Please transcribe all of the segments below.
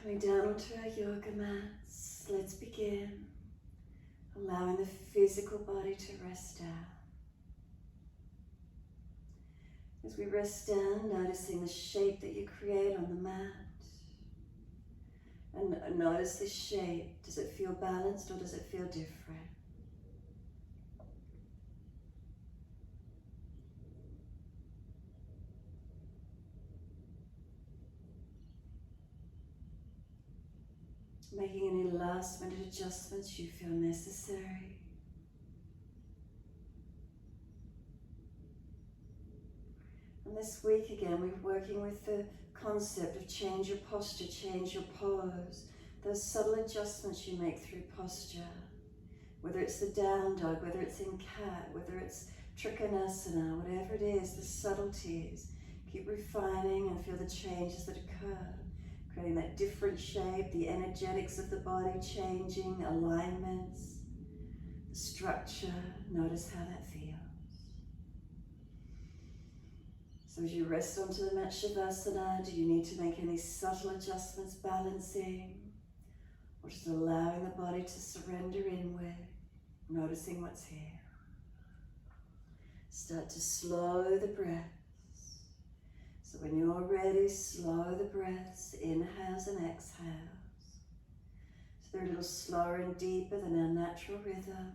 Coming down onto our yoga mats, let's begin. Allowing the physical body to rest down. As we rest down, noticing the shape that you create on the mat. And notice this shape. Does it feel balanced or does it feel different? Making any last minute adjustments you feel necessary. And this week again, we're working with the concept of change your posture, change your pose. Those subtle adjustments you make through posture. Whether it's the down dog, whether it's in cat, whether it's trikonasana, whatever it is, the subtleties. Keep refining and feel the changes that occur. Creating that different shape, the energetics of the body changing, alignments, the structure. Notice how that feels. So as you rest onto the mat Shavasana, do you need to make any subtle adjustments, balancing? Or just allowing the body to surrender inward, noticing what's here. Start to slow the breaths. So when you're ready, slow the breaths, inhales and exhales. So they're a little slower and deeper than our natural rhythm.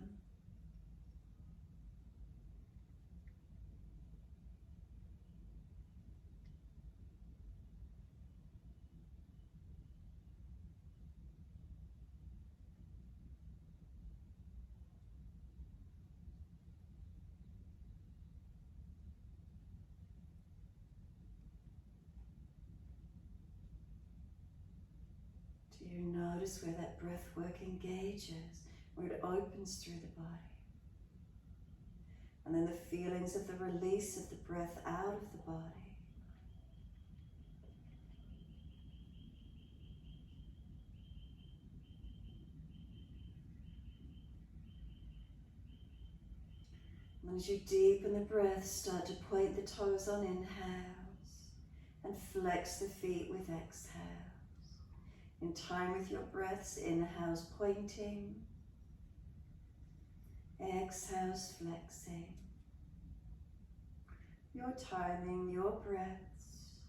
Do you notice where that breath work engages, where it opens through the body? And then the feelings of the release of the breath out of the body. And as you deepen the breath, start to point the toes on inhales and flex the feet with exhales. In time with your breaths, inhales pointing, exhales flexing. Your timing, your breaths.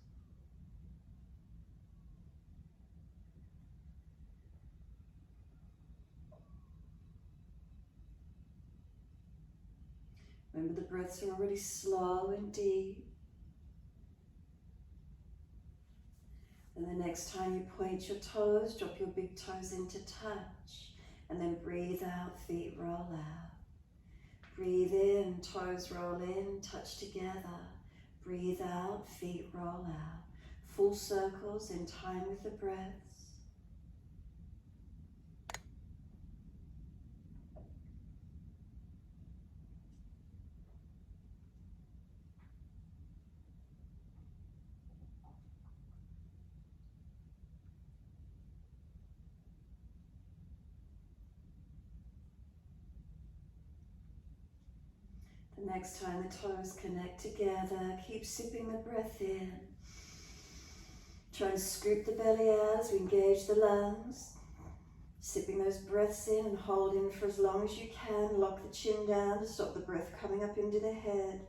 Remember the breaths are already slow and deep. And the next time you point your toes, drop your big toes into touch. And then breathe out, feet roll out. Breathe in, toes roll in, touch together. Breathe out, feet roll out. Full circles in time with the breaths. The next time the toes connect together, keep sipping the breath in. Try and scoop the belly out as we engage the lungs. Sipping those breaths in and hold in for as long as you can. Lock the chin down to stop the breath coming up into the head.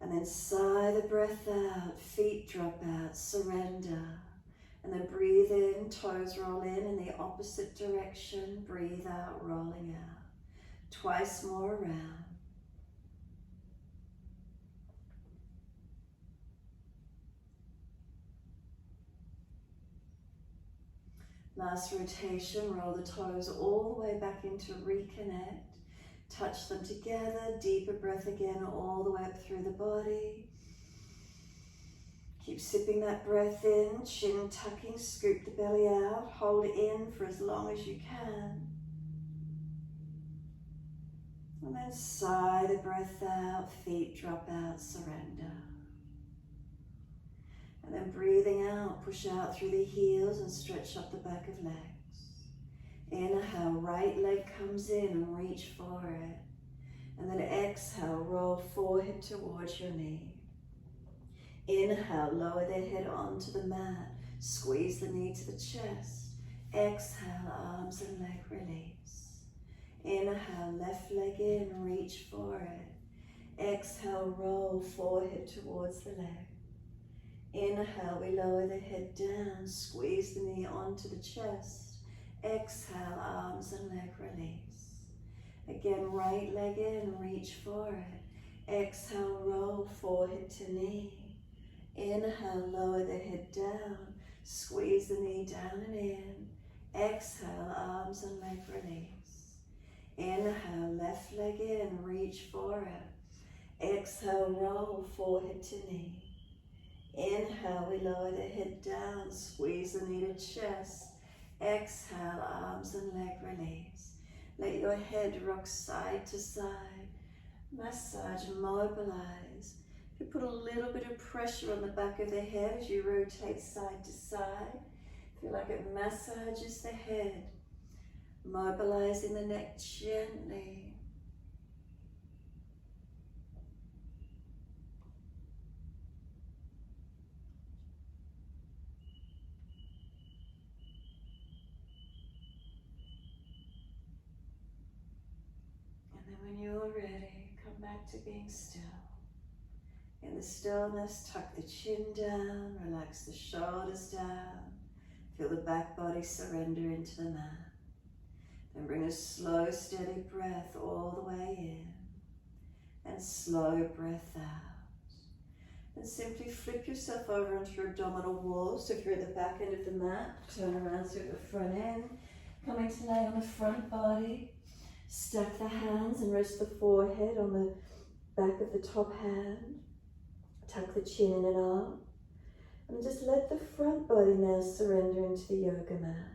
And then sigh the breath out, feet drop out, surrender. And then breathe in, toes roll in the opposite direction. Breathe out, rolling out. Twice more around. Last rotation, roll the toes all the way back into reconnect. Touch them together, deeper breath again all the way up through the body. Keep sipping that breath in, chin tucking, scoop the belly out, hold in for as long as you can. And then sigh the breath out, feet drop out, surrender. And then breathing out, push out through the heels and stretch up the back of legs. Inhale, right leg comes in and reach for it. And then exhale, roll forehead towards your knee. Inhale, lower the head onto the mat. Squeeze the knee to the chest. Exhale, arms and leg release. Inhale, left leg in, reach for it. Exhale, roll forehead towards the leg. Inhale, we lower the head down, squeeze the knee onto the chest. Exhale, arms and leg release. Again, right leg in, reach for it. Exhale, roll forehead to knee. Inhale, lower the head down, squeeze the knee down and in. Exhale, arms and leg release. Inhale, left leg in, reach for it. Exhale, roll forehead to knee. Inhale, we lower the head down, squeeze the knee to chest. Exhale, arms and leg release. Let your head rock side to side. Massage, mobilize. If you put a little bit of pressure on the back of the head as you rotate side to side, feel like it massages the head, mobilizing the neck gently. When you're ready, come back to being still. In the stillness, tuck the chin down, relax the shoulders down. Feel the back body surrender into the mat. Then bring a slow, steady breath all the way in and slow breath out. Then simply flip yourself over onto your abdominal wall. So if you're at the back end of the mat, turn around so at the front end. Coming to lay on the front body. Stack the hands and rest the forehead on the back of the top hand. Tuck the chin in and up. And just let the front body now surrender into the yoga mat.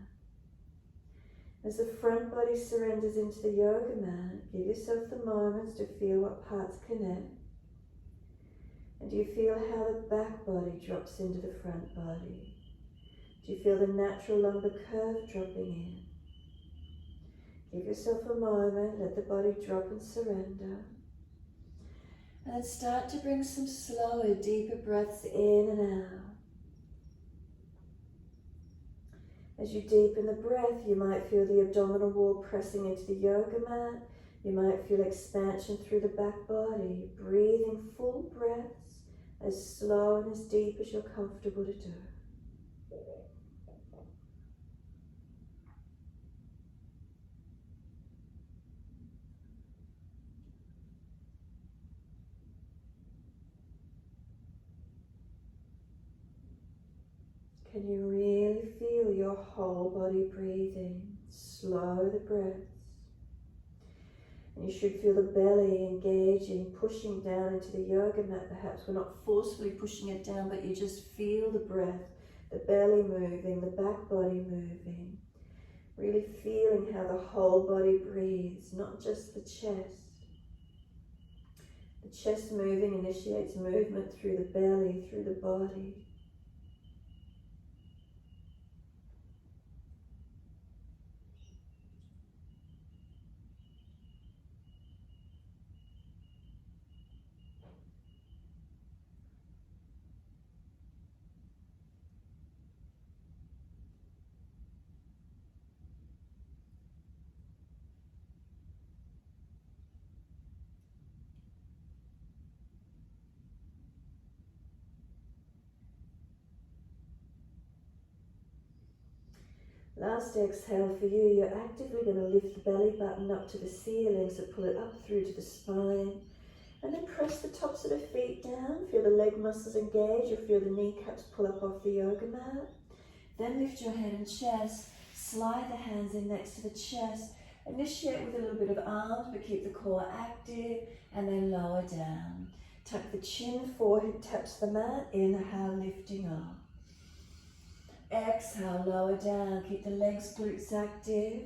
As the front body surrenders into the yoga mat, give yourself the moments to feel what parts connect. And do you feel how the back body drops into the front body? Do you feel the natural lumbar curve dropping in? Give yourself a moment, let the body drop and surrender. And then start to bring some slower, deeper breaths in and out. As you deepen the breath, you might feel the abdominal wall pressing into the yoga mat. You might feel expansion through the back body. Breathing full breaths, as slow and as deep as you're comfortable to do. Can you really feel your whole body breathing? Slow the breaths. And you should feel the belly engaging, pushing down into the yoga mat. Perhaps we're not forcefully pushing it down, but you just feel the breath, the belly moving, the back body moving. Really feeling how the whole body breathes, not just the chest. The chest moving initiates movement through the belly, through the body. Last exhale for you, you're actively going to lift the belly button up to the ceiling, so pull it up through to the spine. And then press the tops of the feet down, feel the leg muscles engage, you'll feel the kneecaps pull up off the yoga mat. Then lift your head and chest, slide the hands in next to the chest. Initiate with a little bit of arms, but keep the core active, and then lower down. Tuck the chin, forehead taps the mat, inhale, lifting up. Exhale, lower down, keep the legs, glutes active.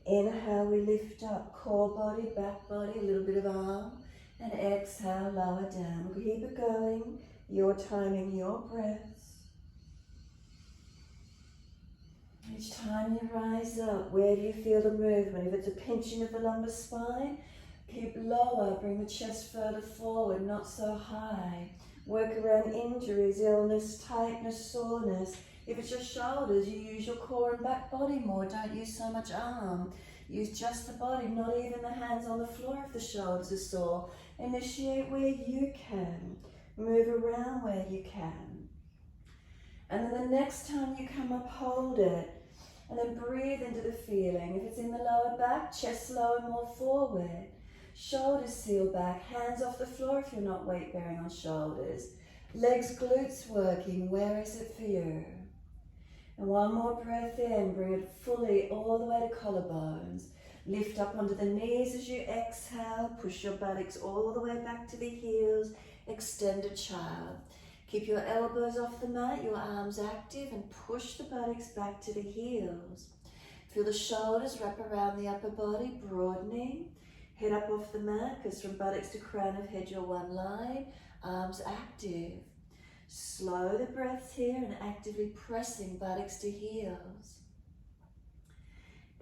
Inhale, we lift up, core body, back body, a little bit of arm. And exhale, lower down. We'll keep it going, your timing, your breaths. Each time you rise up, where do you feel the movement? If it's a pinching of the lumbar spine, keep lower, bring the chest further forward, not so high. Work around injuries, illness, tightness, soreness. If it's your shoulders, you use your core and back body more. Don't use so much arm. Use just the body, not even the hands on the floor if the shoulders are sore. Initiate where you can. Move around where you can. And then the next time you come up, hold it. And then breathe into the feeling. If it's in the lower back, chest lower, more forward. Shoulders seal back, hands off the floor if you're not weight bearing on shoulders. Legs, glutes working, where is it for you? And one more breath in, bring it fully all the way to collarbones. Lift up onto the knees as you exhale, push your buttocks all the way back to the heels, extended child. Keep your elbows off the mat, your arms active, and push the buttocks back to the heels. Feel the shoulders wrap around the upper body, broadening. Head up off the mat, because from buttocks to crown of head, you're one line. Arms active. Slow the breaths here and actively pressing buttocks to heels.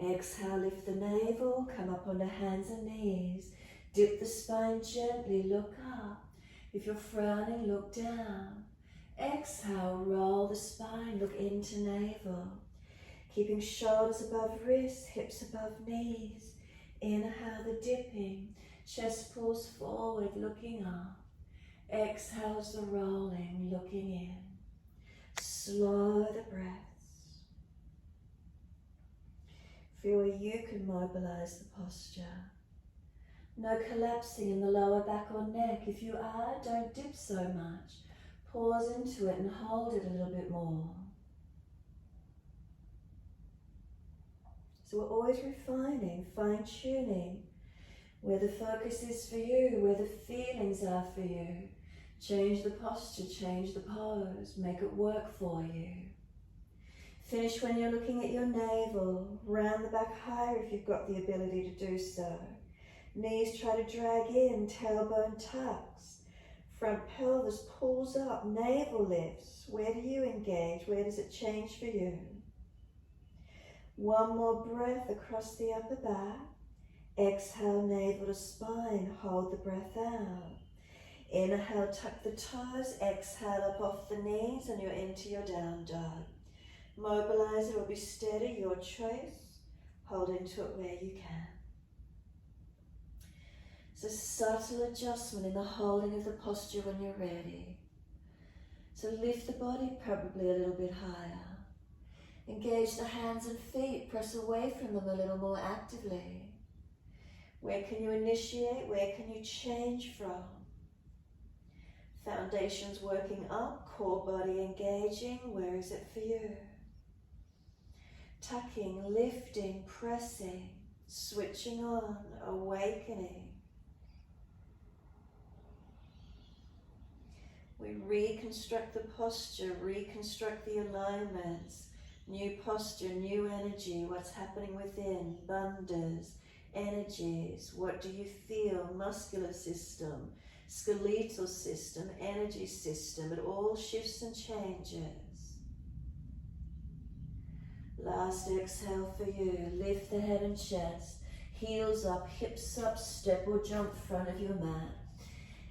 Exhale, lift the navel, come up onto hands and knees. Dip the spine gently, look up. If you're frowning, look down. Exhale, roll the spine, look into navel. Keeping shoulders above wrists, hips above knees. Inhale the dipping, chest pulls forward, looking up. Exhales the rolling, looking in. Slow the breaths. Feel where you can mobilize the posture. No collapsing in the lower back or neck. If you are, don't dip so much. Pause into it and hold it a little bit more. So we're always refining, fine-tuning where the focus is for you, where the feelings are for you. Change the posture, change the pose, make it work for you. Finish when you're looking at your navel, round the back higher if you've got the ability to do so. Knees try to drag in, tailbone tucks. Front pelvis pulls up, navel lifts. Where do you engage? Where does it change for you? One more breath across the upper back. Exhale, navel to spine, hold the breath out. Inhale, tuck the toes, exhale up off the knees and you're into your down dog. Mobilize it or be steady, your choice. Hold into it where you can. It's a subtle adjustment in the holding of the posture when you're ready. So lift the body probably a little bit higher. Engage the hands and feet, press away from them a little more actively. Where can you initiate? Where can you change from? Foundations working up, core body engaging. Where is it for you? Tucking, lifting, pressing, switching on, awakening. We reconstruct the posture, reconstruct the alignments. New posture, new energy, what's happening within, bandhas, energies, what do you feel, muscular system, skeletal system, energy system, it all shifts and changes. Last exhale for you, lift the head and chest, heels up, hips up, step or jump front of your mat.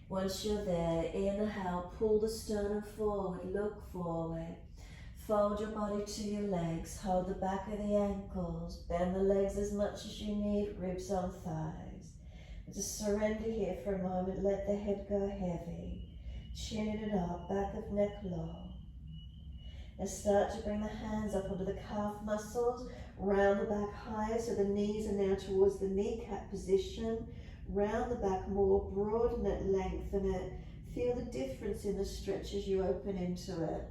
Once you're there, inhale, pull the sternum forward, look forward. Fold your body to your legs, hold the back of the ankles, bend the legs as much as you need, ribs on thighs. Just surrender here for a moment, let the head go heavy. Chin it up, back of neck low. And start to bring the hands up onto the calf muscles, round the back higher so the knees are now towards the kneecap position. Round the back more, broaden it, lengthen it. Feel the difference in the stretch as you open into it.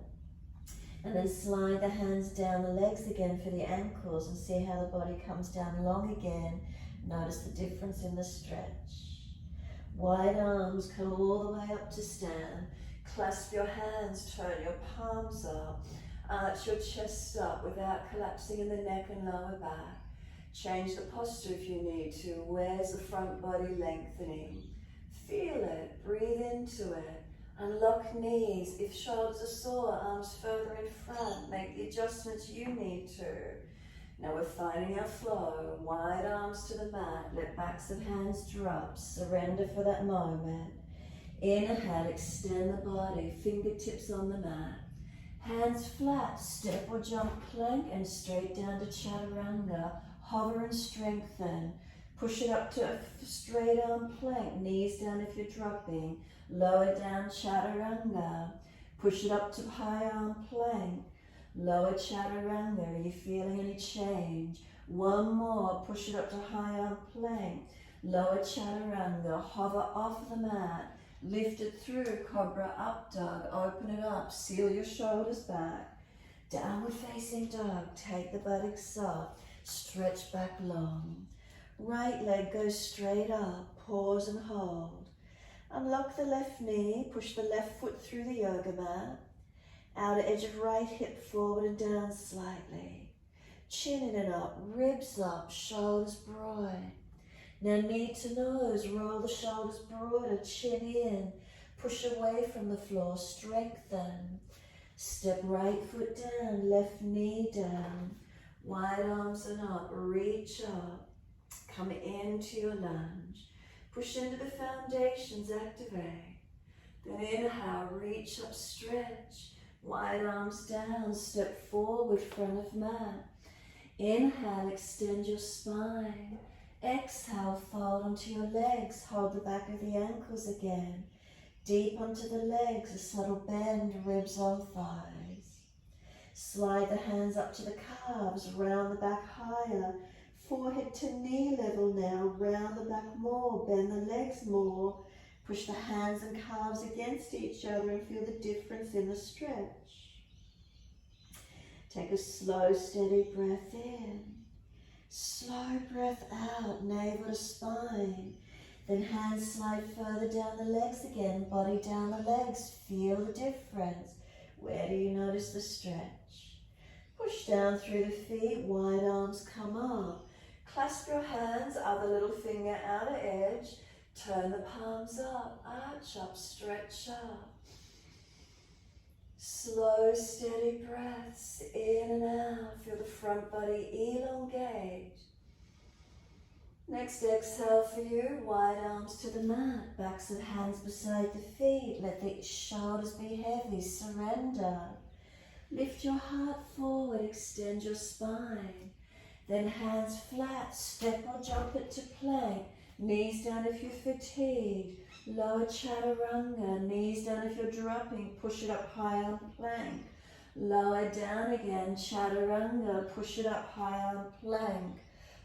And then slide the hands down the legs again for the ankles and see how the body comes down long again. Notice the difference in the stretch. Wide arms, come all the way up to stand. Clasp your hands, turn your palms up. Arch your chest up without collapsing in the neck and lower back. Change the posture if you need to. Where's the front body lengthening? Feel it, breathe into it. Unlock knees. If shoulders are sore, arms further in front. Make the adjustments you need to. Now we're finding our flow. Wide arms to the mat. Let backs of hands drop. Surrender for that moment. Inhale, extend the body. Fingertips on the mat. Hands flat, step or jump plank and straight down to chaturanga. Hover and strengthen. Push it up to a straight arm plank, knees down if you're dropping. Lower down chaturanga. Push it up to high arm plank. Lower chaturanga. Are you feeling any change? One more. Push it up to high arm plank. Lower chaturanga. Hover off the mat. Lift it through, cobra up dog. Open it up. Seal your shoulders back. Downward facing dog. Take the buttocks up. Stretch back long. Right leg goes straight up. Pause and hold. Unlock the left knee. Push the left foot through the yoga mat. Outer edge of right hip forward and down slightly. Chin in and up. Ribs up. Shoulders broad. Now knee to nose. Roll the shoulders broader. Chin in. Push away from the floor. Strengthen. Step right foot down. Left knee down. Wide arms and up. Reach up. Come into your lunge. Push into the foundations. Activate. Then inhale. Reach up. Stretch. Wide arms down. Step forward. Front of mat. Inhale. Extend your spine. Exhale. Fold onto your legs. Hold the back of the ankles again. Deep onto the legs. A subtle bend. Ribs on thighs. Slide the hands up to the calves. Round the back higher. Forehead to knee level now. Round the back more. Bend the legs more. Push the hands and calves against each other and feel the difference in the stretch. Take a slow, steady breath in. Slow breath out, navel to spine. Then hands slide further down the legs again. Body down the legs. Feel the difference. Where do you notice the stretch? Push down through the feet. Wide arms come up. Clasp your hands, other little finger outer edge. Turn the palms up, arch up, stretch up. Slow, steady breaths in and out. Feel the front body elongate. Next exhale for you, wide arms to the mat. Backs of hands beside the feet. Let the shoulders be heavy, surrender. Lift your heart forward, extend your spine. Then hands flat, step or jump it to plank. Knees down if you're fatigued. Lower chaturanga, knees down if you're dropping. Push it up high on plank. Lower down again, chaturanga. Push it up high on plank.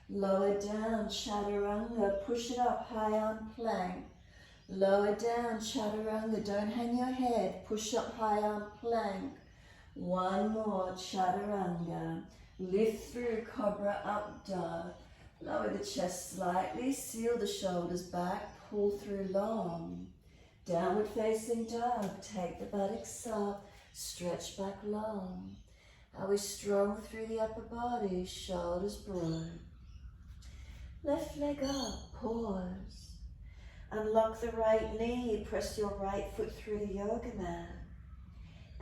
Lower down, chaturanga. Push it up high on plank. Lower down, chaturanga. Don't hang your head. Push up high on plank. One more, chaturanga. Lift through, cobra up dog. Lower the chest slightly, seal the shoulders back, pull through long. Downward facing dog, take the buttocks up, stretch back long. Are we strong through the upper body, shoulders broad. Left leg up, pause. Unlock the right knee, press your right foot through the yoga mat.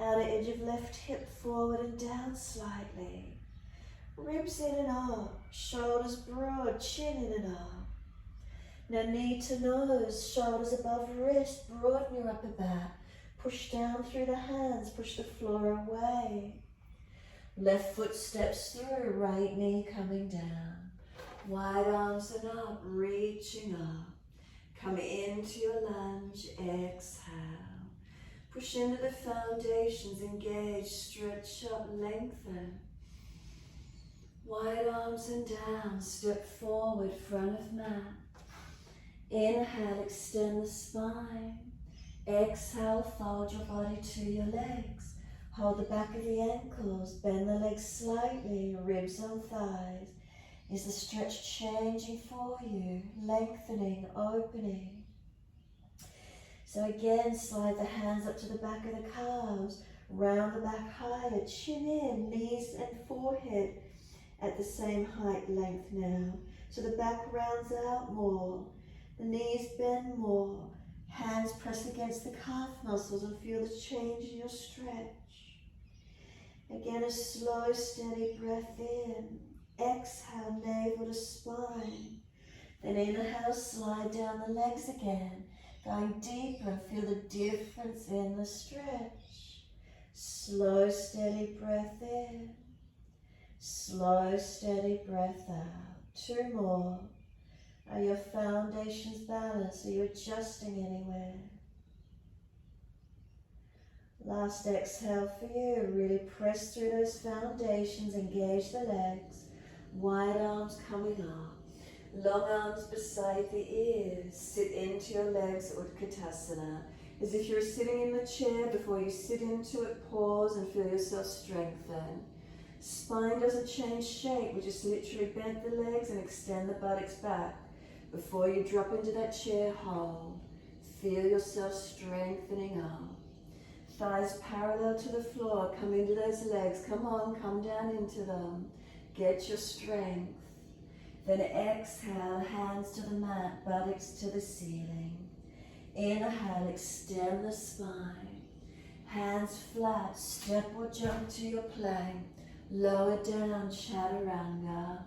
Outer edge of left hip forward and down slightly. Ribs in and up, shoulders broad, chin in and up. Now knee to nose, shoulders above wrist, broaden your upper back. Push down through the hands, push the floor away. Left foot steps through, right knee coming down. Wide arms and up, reaching up. Come into your lunge, exhale. Push into the foundations, engage, stretch up, lengthen. Wide arms and down, step forward, front of mat. Inhale, extend the spine. Exhale, fold your body to your legs. Hold the back of the ankles, bend the legs slightly, ribs on thighs. Is the stretch changing for you? Lengthening, opening. So again, slide the hands up to the back of the calves, round the back higher, chin in, knees and forehead at the same height length now. So the back rounds out more, the knees bend more, hands press against the calf muscles and feel the change in your stretch. Again, a slow, steady breath in. Exhale, navel to spine. Then inhale, slide down the legs again. Going deeper, feel the difference in the stretch. Slow, steady breath in. Slow, steady breath out. 2 more. Are your foundations balanced? Are you adjusting anywhere? Last exhale for you. Really press through those foundations. Engage the legs. Wide arms coming up. Long arms beside the ears. Sit into your legs, Utkatasana. As if you're sitting in the chair. Before you sit into it, pause and feel yourself strengthen. Spine doesn't change shape. We just literally bend the legs and extend the buttocks back. Before you drop into that chair, hold. Feel yourself strengthening up. Thighs parallel to the floor. Come into those legs. Come on, come down into them. Get your strength. Then exhale, hands to the mat, buttocks to the ceiling. Inhale, extend the spine. Hands flat, step or jump to your plank. Lower down, chaturanga.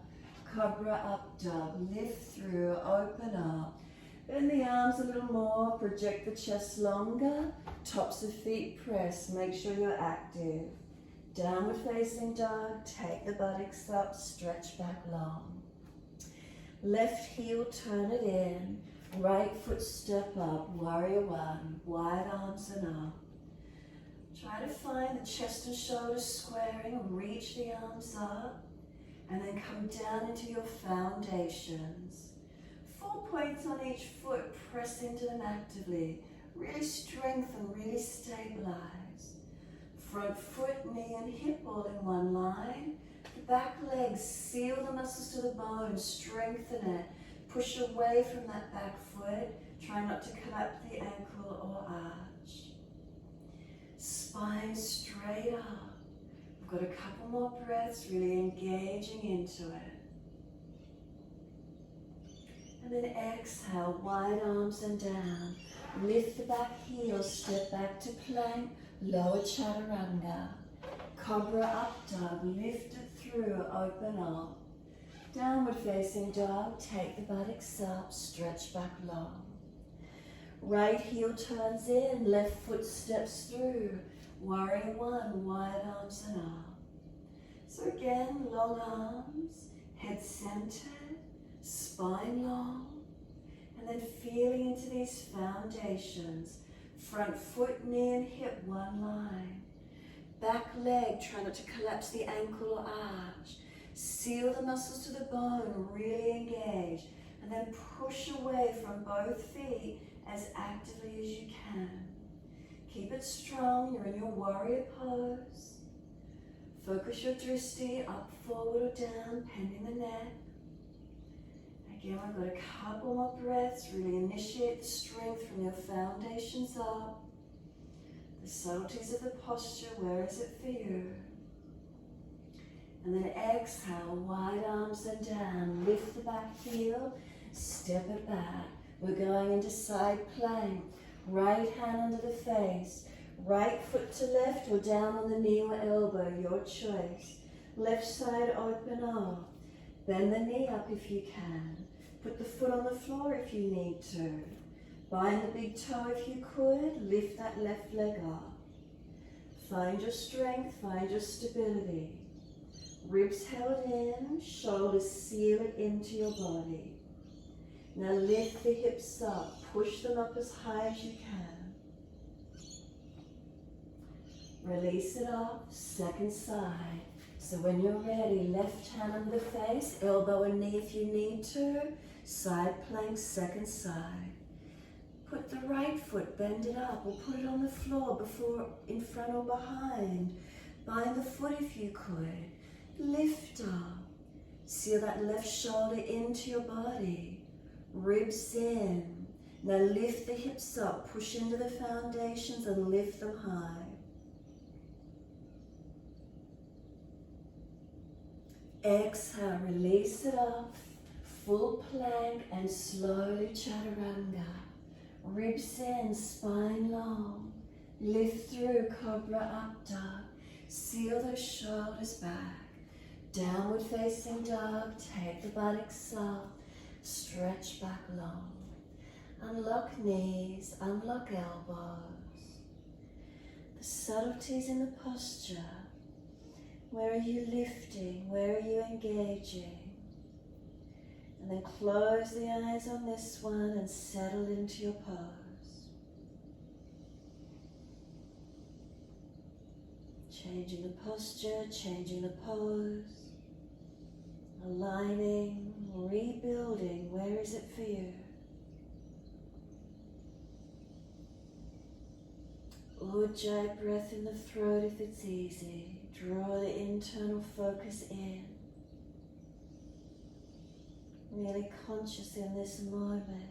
Cobra up dog, lift through, open up. Bend the arms a little more, project the chest longer. Tops of feet press, make sure you're active. Downward facing dog, take the buttocks up, stretch back long. Left heel, turn it in. Right foot step up, warrior one. Wide arms and up. Try to find the chest and shoulders squaring, reach the arms up, and then come down into your foundations. 4 points on each foot, press into them actively. Really strengthen, really stabilize. Front foot, knee and hip all in one line. The back leg, seal the muscles to the bone, strengthen it. Push away from that back foot. Try not to collapse the ankle or arch. Spine straight up. We've got a couple more breaths, really engaging into it. And then exhale, wide arms and down. Lift the back heel, step back to plank, lower chaturanga. Cobra up dog, lift it through, open up. Downward facing dog, take the buttocks up, stretch back long. Right heel turns in, left foot steps through. Warrior one, wide arms and up. So again, long arms, head centered, spine long, and then feeling into these foundations. Front foot, knee and hip, one line. Back leg, try not to collapse the ankle or arch. Seal the muscles to the bone, really engage. And then push away from both feet as actively as you can. Keep it strong, you're in your warrior pose. Focus your drishti up, forward or down, pending the neck. Again, we've got a couple more breaths. Really initiate the strength from your foundations up. The subtleties of the posture, where is it for you? And then exhale, wide arms and down. Lift the back heel, step it back. We're going into side plank. Right hand under the face. Right foot to left or down on the knee or elbow, your choice. Left side open up. Bend the knee up if you can. Put the foot on the floor if you need to. Bind the big toe if you could. Lift that left leg up. Find your strength, find your stability. Ribs held in, shoulders seal it into your body. Now lift the hips up, push them up as high as you can. Release it up, second side. So when you're ready, left hand under the face, elbow and knee if you need to. Side plank, second side. Put the right foot, bend it up, or put it on the floor before, in front or behind. Bind the foot if you could. Lift up. Seal that left shoulder into your body. Ribs in. Now lift the hips up, push into the foundations and lift them high. Exhale, release it off. Full plank and slowly chaturanga. Ribs in, spine long. Lift through, cobra up dog. Seal those shoulders back. Downward facing dog, take the buttocks up. Stretch back long. Unlock knees, unlock elbows. The subtleties in the posture. Where are you lifting? Where are you engaging? And then close the eyes on this one and settle into your pose. Changing the posture, changing the pose. Aligning, rebuilding. Where is it for you? Ujjayi breath in the throat if it's easy. Draw the internal focus in. Really conscious in this moment.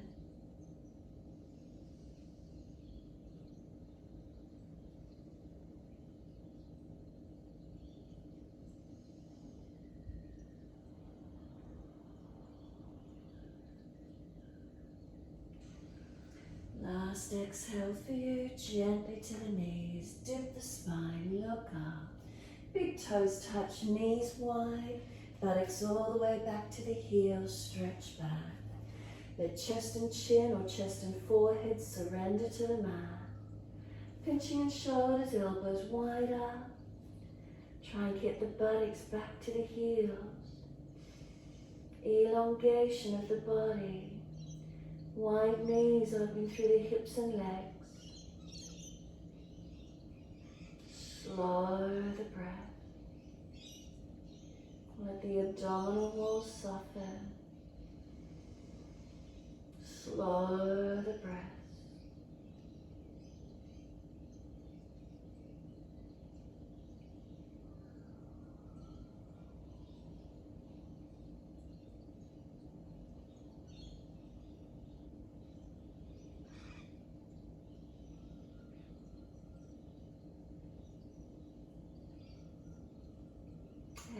Last exhale for you, gently to the knees. Dip the spine, look up. Big toes touch, knees wide. Buttocks all the way back to the heels, stretch back. Let chest and chin or chest and forehead surrender to the mat. Pinching in shoulders, elbows wide up. Try and get the buttocks back to the heels. Elongation of the body. Wide knees open through the hips and legs. Slow the breath. Let the abdominal wall soften. Slow the breath.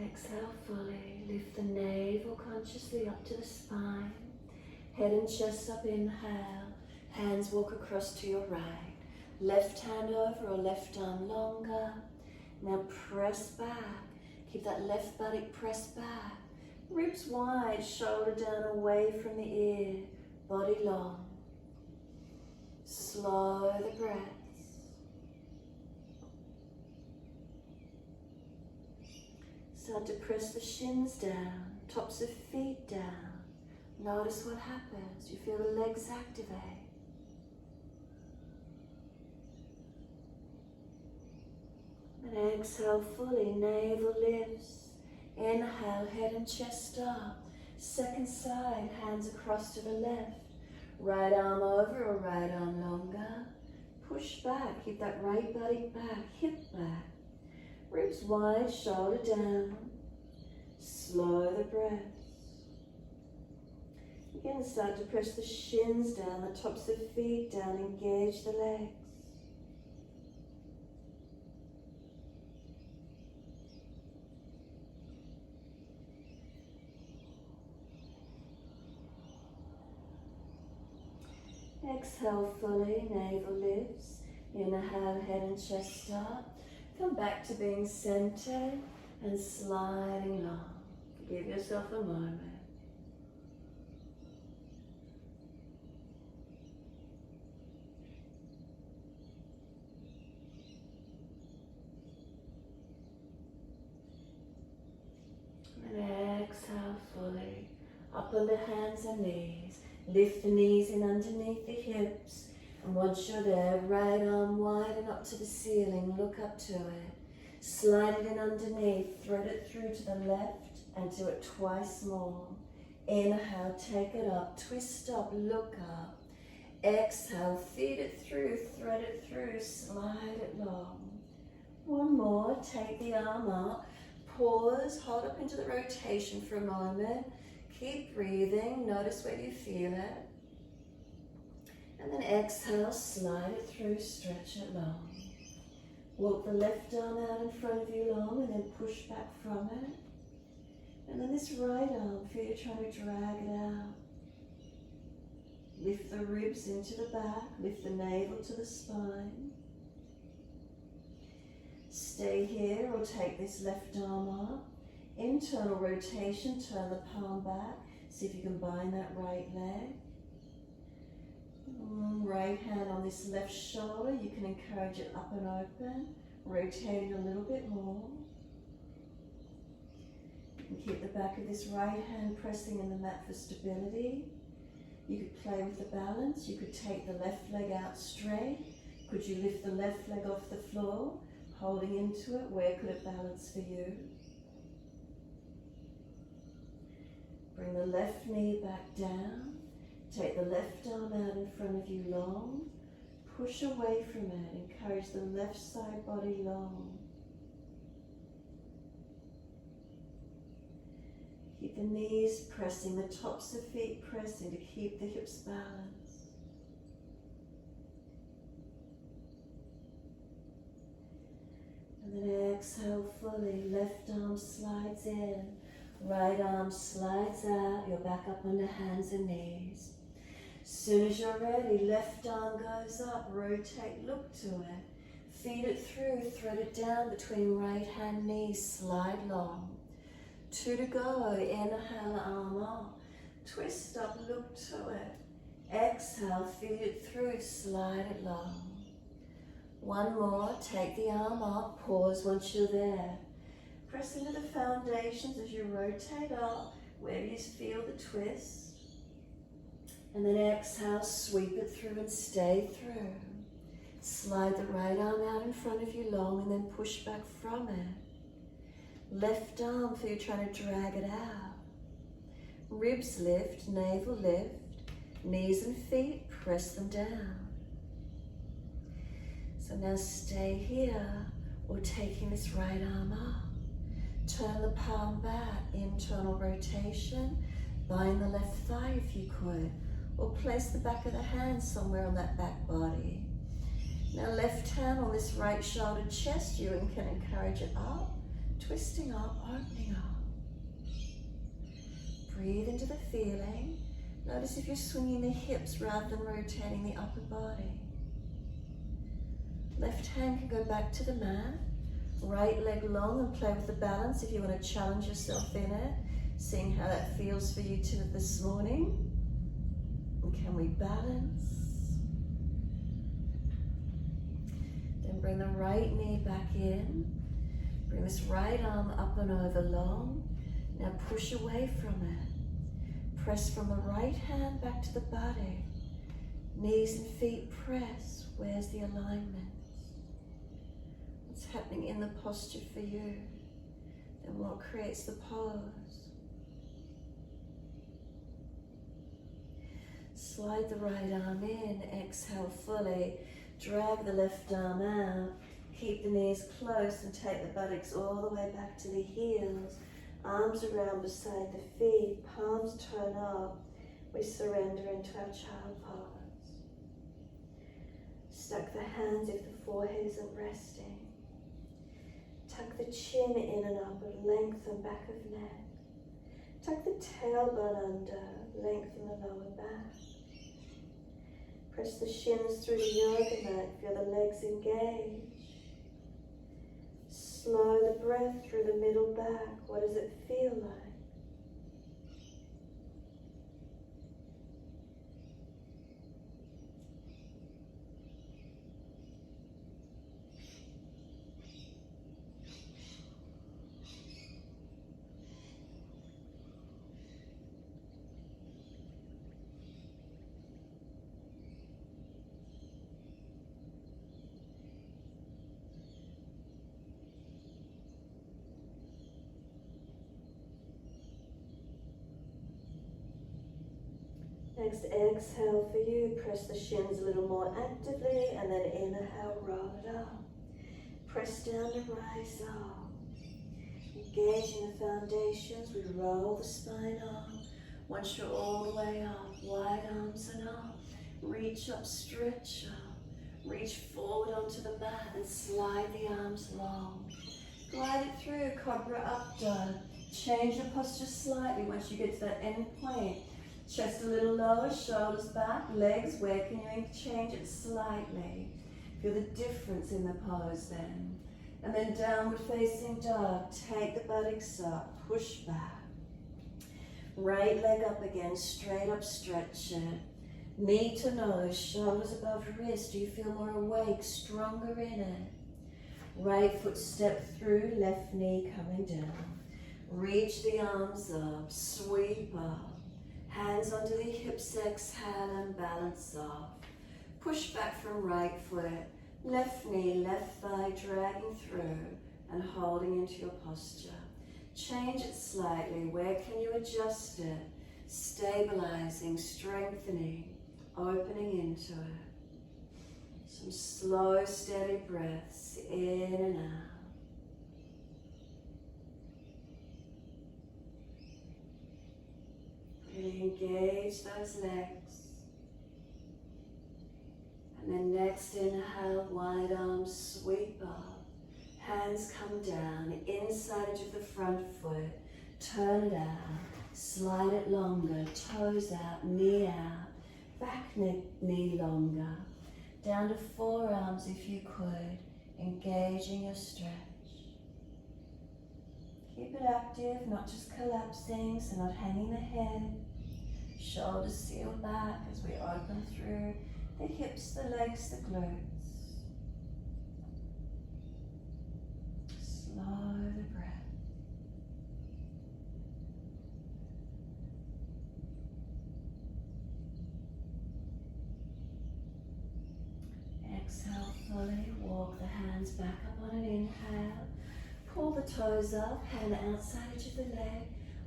Exhale fully, lift the navel consciously up to the spine, head and chest up, inhale, hands walk across to your right, left hand over or left arm longer, now press back, keep that left buttock pressed back, ribs wide, shoulder down away from the ear, body long, slow the breath. Start to press the shins down, tops of feet down. Notice what happens. You feel the legs activate. And exhale fully, navel lifts. Inhale, head and chest up. Second side, hands across to the left. Right arm over or right arm longer. Push back, keep that right buttock back, hip back. Ribs wide, shoulder down. Slow the breath. Again, start to press the shins down, the tops of feet down, engage the legs. Exhale fully, navel lifts. Inhale, head and chest up. Come back to being centered and sliding long. Give yourself a moment. And exhale fully. Up on the hands and knees. Lift the knees in underneath the hips. And once you're there, right arm wide and up to the ceiling. Look up to it. Slide it in underneath. Thread it through to the left and do it twice more. Inhale, take it up. Twist up, look up. Exhale, feed it through, thread it through, slide it long. One more, take the arm up. Pause, hold up into the rotation for a moment. Keep breathing, notice where you feel it. And then exhale, slide it through, stretch it long. Walk the left arm out in front of you long and then push back from it. And then this right arm, feel you're trying to drag it out. Lift the ribs into the back, lift the navel to the spine. Stay here or take this left arm up. Internal rotation, turn the palm back. See if you can bind that right leg. Right hand on this left shoulder, you can encourage it up and open, rotating a little bit more. You can keep the back of this right hand pressing in the mat for stability. You could play with the balance. You could take the left leg out straight. Could you lift the left leg off the floor, holding into it? Where could it balance for you? Bring the left knee back down. Take the left arm out in front of you long. Push away from it. Encourage the left side body long. Keep the knees pressing, the tops of feet pressing to keep the hips balanced. And then exhale fully. Left arm slides in. Right arm slides out. You're back up on the hands and knees. Soon as you're ready, left arm goes up, rotate, look to it. Feed it through, thread it down between right hand knees, slide long. 2 to go, inhale, arm up. Twist up, look to it. Exhale, feed it through, slide it long. 1 more, take the arm up, pause once you're there. Press into the foundations as you rotate up. Where do you feel the twist? And then exhale, sweep it through and stay through. Slide the right arm out in front of you long and then push back from it. Left arm, feel you're trying to drag it out. Ribs lift, navel lift. Knees and feet, press them down. So now stay here or taking this right arm up. Turn the palm back, internal rotation. Bind the left thigh if you could. Or place the back of the hand somewhere on that back body. Now left hand on this right shoulder chest, you can encourage it up, twisting up, opening up. Breathe into the feeling. Notice if you're swinging the hips rather than rotating the upper body. Left hand can go back to the mat. Right leg long and play with the balance if you want to challenge yourself in it. Seeing how that feels for you this morning. And can we balance? Then bring the right knee back in. Bring this right arm up and over long. Now push away from it. Press from the right hand back to the body. Knees and feet press. Where's the alignment? What's happening in the posture for you? Then what creates the pose? Slide the right arm in, exhale fully. Drag the left arm out. Keep the knees close and take the buttocks all the way back to the heels. Arms around beside the feet, palms turn up. We surrender into our child pose. Stack the hands if the forehead isn't resting. Tuck the chin in and up and lengthen back of neck. Tuck the tailbone under, lengthen the lower back. Press the shins through the yoga mat, feel the legs engage. Slow the breath through the middle back. What does it feel like? Next, exhale for you. Press the shins a little more actively and then inhale, roll it up. Press down to rise up. Engaging the foundations, we roll the spine up. Once you're all the way up, wide arms and up. Reach up, stretch up. Reach forward onto the mat and slide the arms long. Glide it through, cobra up dog. Change your posture slightly once you get to that end point. Chest a little lower, shoulders back, legs, where can you change it slightly? Feel the difference in the pose then. And then downward facing dog, take the buttocks up, push back. Right leg up again, straight up, stretch it. Knee to nose, shoulders above wrist. Do you feel more awake, stronger in it? Right foot step through, left knee coming down. Reach the arms up, sweep up. Hands onto the hips, exhale and balance off. Push back from right foot, left knee, left thigh dragging through and holding into your posture. Change it slightly. Where can you adjust it? Stabilizing, strengthening, opening into it. Some slow, steady breaths in and out. Really engage those legs. And then next inhale, wide arms sweep up. Hands come down, inside edge of the front foot. Turn it out, slide it longer, toes out, knee out. Back knee longer. Down to forearms if you could, engaging your stretch. Keep it active, not just collapsing, so not hanging the head. Shoulders seal back as we open through the hips, the legs, the glutes. Slow the breath. Exhale fully, walk the hands back up on an inhale. Pull the toes up, hand outside edge of the leg.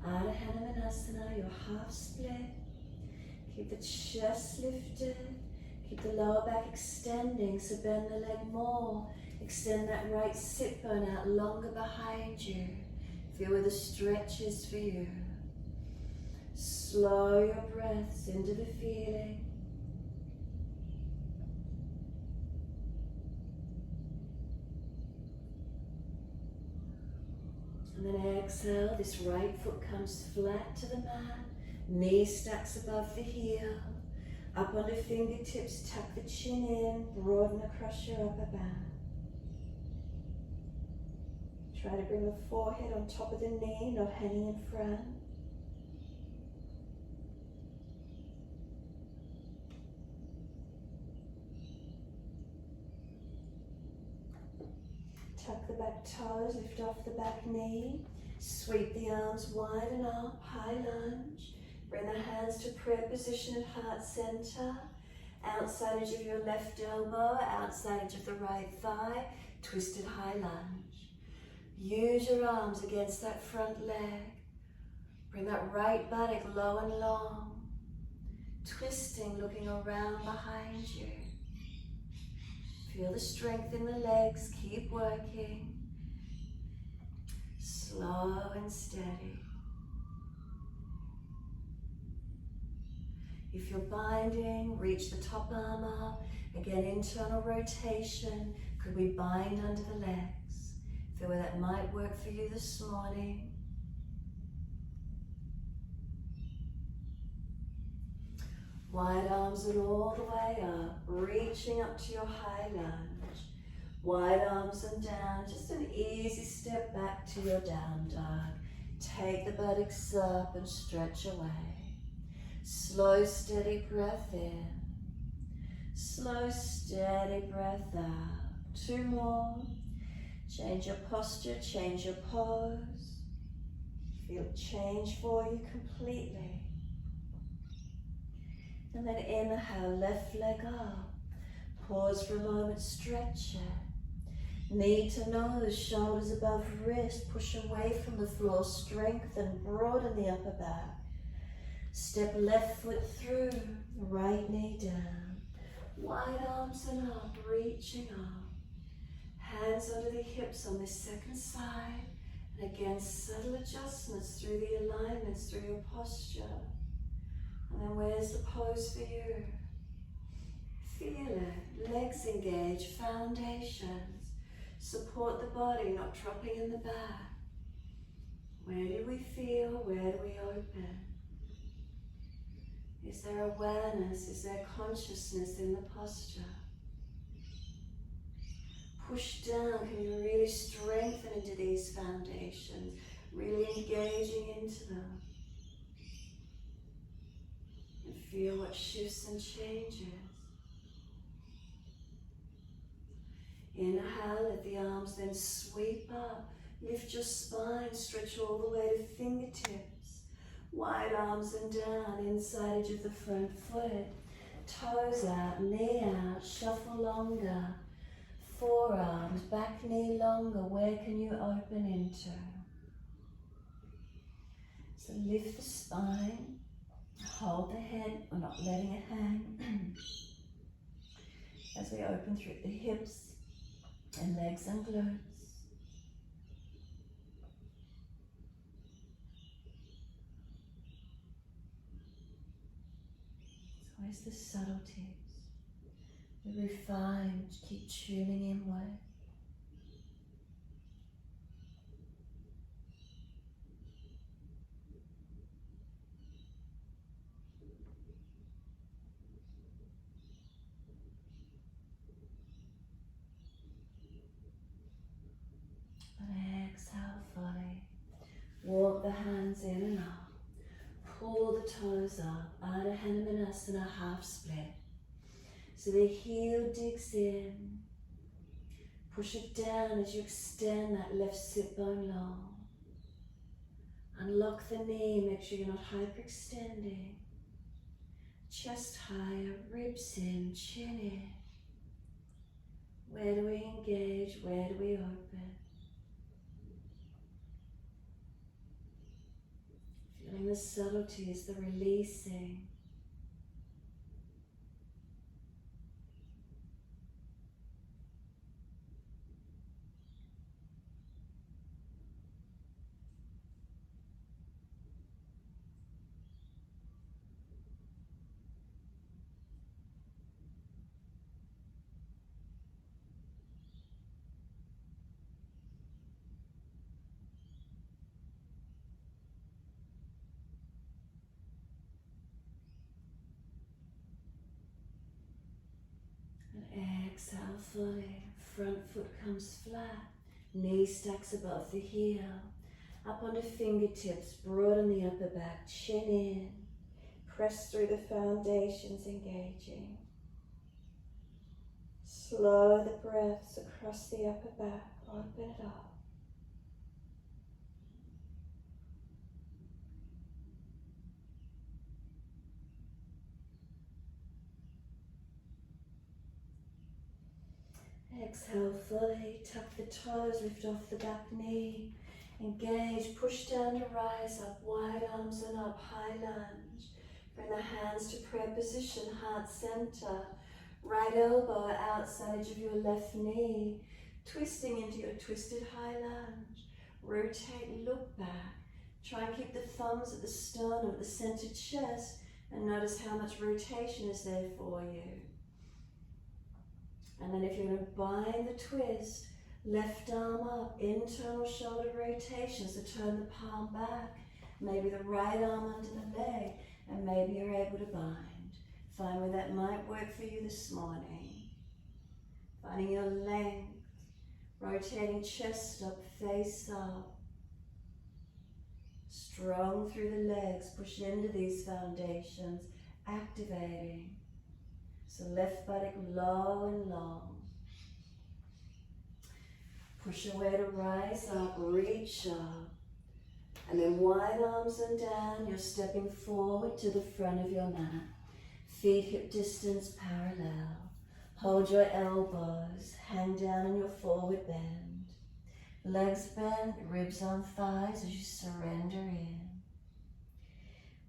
Ardha Hanumanasana, your half split. Keep the chest lifted. Keep the lower back extending, so bend the leg more. Extend that right sit bone out longer behind you. Feel where the stretch is for you. Slow your breaths into the feeling. And then exhale, this right foot comes flat to the mat. Knee stacks above the heel. Up onto fingertips, tuck the chin in, broaden across your upper back. Try to bring the forehead on top of the knee, not hanging in front. Tuck the back toes, lift off the back knee. Sweep the arms wide and up, high lunge. Bring the hands to prayer position at heart center. Outside edge of your left elbow, outside edge of the right thigh, twisted high lunge. Use your arms against that front leg. Bring that right buttock low and long. Twisting, looking around behind you. Feel the strength in the legs, keep working. Slow and steady. If you're binding, reach the top arm up. Again, internal rotation. Could we bind under the legs? Feel where that might work for you this morning. Wide arms and all the way up, reaching up to your high lunge. Wide arms and down, just an easy step back to your down dog. Take the buttocks up and stretch away. Slow, steady breath in. Slow, steady breath out. 2 more. Change your posture, change your pose. Feel change for you completely. And then inhale, left leg up. Pause for a moment, stretch it. Knee to nose, shoulders above wrist. Push away from the floor, strengthen, broaden the upper back. Step left foot through, right knee down. Wide arms and up, reaching up. Hands under the hips on this second side. And again, subtle adjustments through the alignments, through your posture. And then where's the pose for you? Feel it. Legs engage, foundations. Support the body, not dropping in the back. Where do we feel? Where do we open? Is there awareness? Is there consciousness in the posture? Push down. Can you really strengthen into these foundations? Really engaging into them. And feel what shifts and changes. Inhale, let the arms then sweep up. Lift your spine, stretch all the way to fingertips. Wide arms and down, inside edge of the front foot. Toes out, knee out, shuffle longer. Forearms, back knee longer. Where can you open into? So lift the spine, hold the head, we're not letting it hang. As we open through the hips and legs and glutes. It's always the subtleties, the refined, keep tuning inward. And exhale fully. Walk the hands in and up. Pull the toes up. Ardha Hanumanasana, half split. So the heel digs in. Push it down as you extend that left sit bone long. Unlock the knee, make sure you're not hyperextending. Chest higher, ribs in, chin in. Where do we engage? Where do we open? Feeling the subtleties, the releasing. And exhale fully. Front foot comes flat. Knee stacks above the heel. Up onto fingertips, broaden the upper back, chin in. Press through the foundations, engaging. Slow the breaths across the upper back, open it up. Exhale fully, tuck the toes, lift off the back knee. Engage, push down to rise up, wide arms and up, high lunge. Bring the hands to prayer position, heart center. Right elbow outside edge of your left knee. Twisting into your twisted high lunge. Rotate, look back. Try and keep the thumbs at the sternum, at the center chest, and notice how much rotation is there for you. And then if you're going to bind the twist, left arm up, internal shoulder rotation, so turn the palm back, maybe the right arm under the leg, and maybe you're able to bind. Find where that might work for you this morning. Finding your length, rotating chest up, face up. Strong through the legs, push into these foundations, activating. So left buttock low and long. Push away to rise up, reach up. And then wide arms and down, you're stepping forward to the front of your mat. Feet hip distance parallel. Hold your elbows, hang down in your forward bend. Legs bent, ribs on thighs as you surrender in.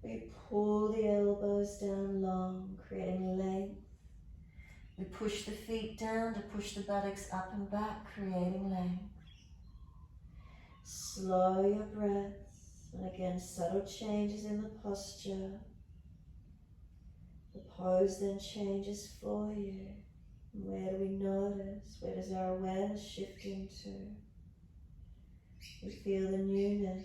We pull the elbows down long, creating length. We push the feet down to push the buttocks up and back, creating length. Slow your breaths, and again, subtle changes in the posture. The pose then changes for you. And where do we notice? Where does our awareness shift into? We feel the newness.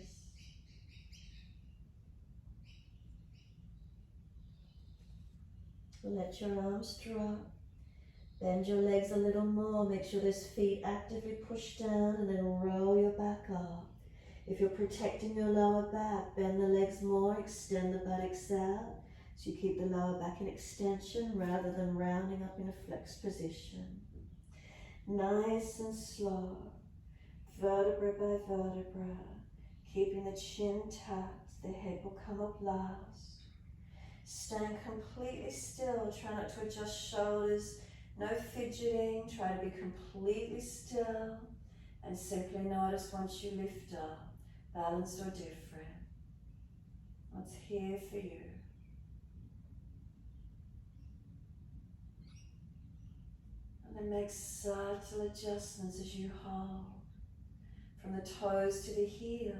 Let your arms drop. Bend your legs a little more. Make sure those feet actively push down and then roll your back up. If you're protecting your lower back, bend the legs more, extend the buttocks out. So you keep the lower back in extension rather than rounding up in a flexed position. Nice and slow, vertebra by vertebra, keeping the chin tucked, the head will come up last. Stand completely still, try not to adjust shoulders, no fidgeting, try to be completely still and simply notice once you lift up, balanced or different, what's here for you. And then make subtle adjustments as you hold, from the toes to the heels,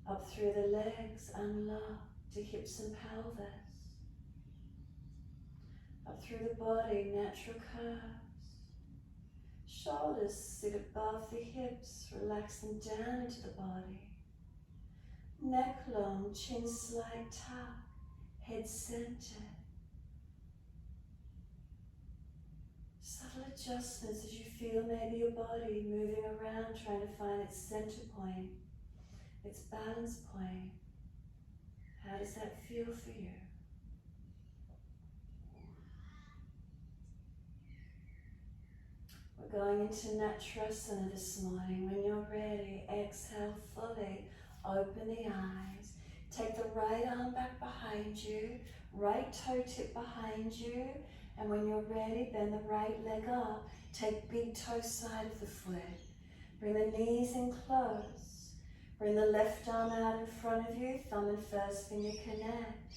up through the legs, unlock to hips and pelvis, up through the body, natural curves. Shoulders sit above the hips, relax them down into the body. Neck long, chin slight tuck, head centered. Subtle adjustments as you feel maybe your body moving around, trying to find its center point, its balance point. How does that feel for you? We're going into Natrasana this morning. When you're ready, exhale fully, open the eyes. Take the right arm back behind you, right toe tip behind you, and when you're ready, bend the right leg up. Take big toe side of the foot. Bring the knees in close. Bring the left arm out in front of you, thumb and first finger connect.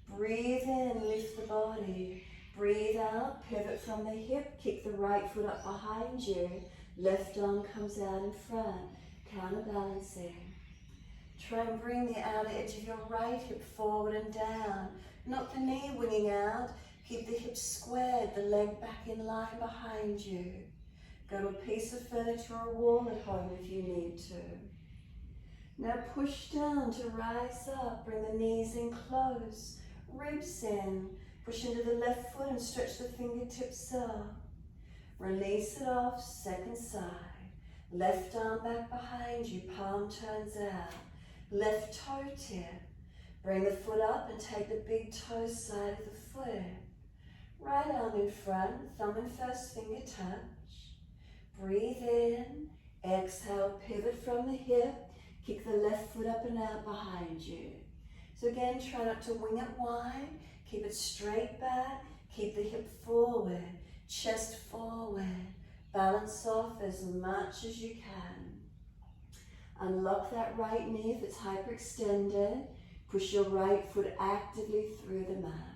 Breathe in, lift the body. Breathe out, pivot from the hip, kick the right foot up behind you. Left arm comes out in front, counterbalancing. Try and bring the outer edge of your right hip forward and down. Not the knee winging out. Keep the hips squared, the leg back in line behind you. Go to a piece of furniture or wall at home if you need to. Now push down to rise up. Bring the knees in close, ribs in. Push into the left foot and stretch the fingertips up. Release it off, second side. Left arm back behind you, palm turns out. Left toe tip. Bring the foot up and take the big toe side of the foot. Right arm in front, thumb and first finger touch. Breathe in, exhale, pivot from the hip. Kick the left foot up and out behind you. So again, try not to wing it wide. Keep it straight back. Keep the hip forward, chest forward. Balance off as much as you can. Unlock that right knee if it's hyperextended. Push your right foot actively through the mat.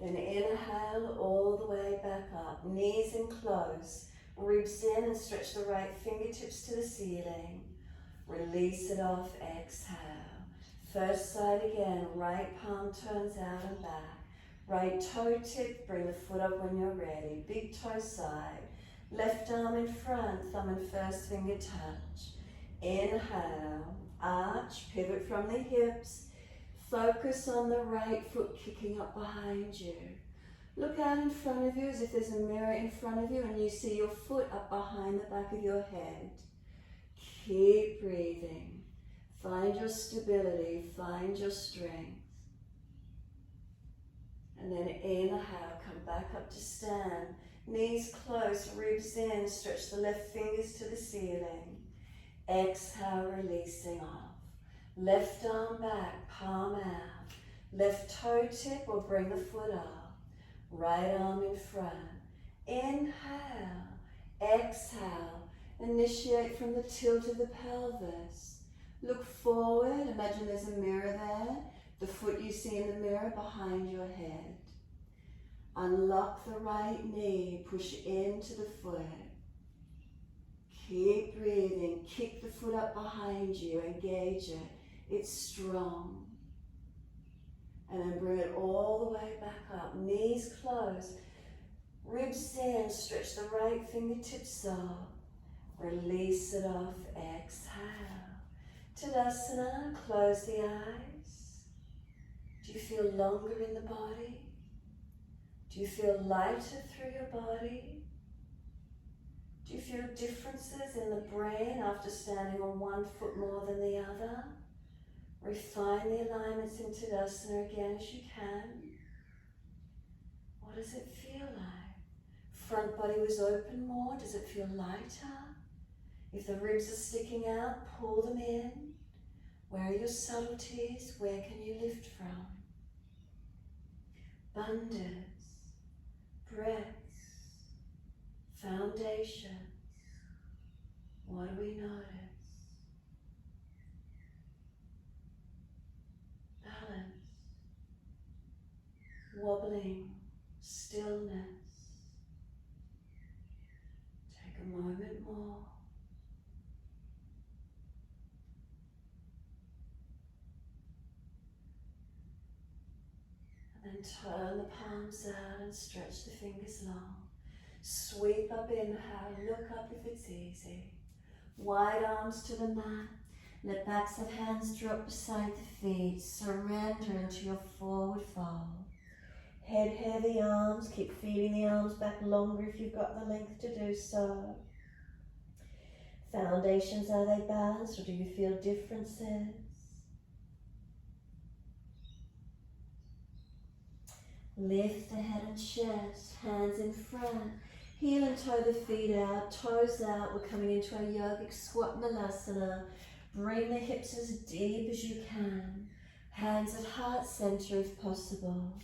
Then inhale all the way back up. Knees in close. Ribs in and stretch the right fingertips to the ceiling. Release it off, exhale. First side again, right palm turns out and back. Right toe tip, bring the foot up when you're ready. Big toe side. Left arm in front, thumb and first finger touch. Inhale, arch, pivot from the hips. Focus on the right foot kicking up behind you. Look out in front of you as if there's a mirror in front of you and you see your foot up behind the back of your head. Keep breathing. Find your stability, find your strength. And then inhale, come back up to stand. Knees close, ribs in, stretch the left fingers to the ceiling. Exhale, releasing off. Left arm back, palm out. Left toe tip or bring the foot up. Right arm in front. Inhale, exhale. Initiate from the tilt of the pelvis. Look forward, imagine there's a mirror there. The foot you see in the mirror behind your head. Unlock the right knee, push into the foot. Keep breathing, kick the foot up behind you, engage it. It's strong. And then bring it all the way back up. Knees closed, ribs in, stretch the right fingertips up. Release it off, exhale. Tadasana, close the eyes. Do you feel longer in the body? Do you feel lighter through your body? Do you feel differences in the brain after standing on one foot more than the other? Refine the alignments in Tadasana again as you can. What does it feel like? Front body was open more. Does it feel lighter? If the ribs are sticking out, pull them in. Where are your subtleties? Where can you lift from? Bandhas, breaths, foundations. What do we notice? Balance, wobbling, stillness. Take a moment more. And then turn the palms out and stretch the fingers long. Sweep up, inhale, look up if it's easy. Wide arms to the mat. Let backs of hands drop beside the feet. Surrender into your forward fold. Head heavy arms. Keep feeding the arms back longer if you've got the length to do so. Foundations, are they balanced or do you feel differences? Lift the head and chest, hands in front. Heel and toe the feet out, toes out. We're coming into our yogic squat Malasana. Bring the hips as deep as you can. Hands at heart center if possible.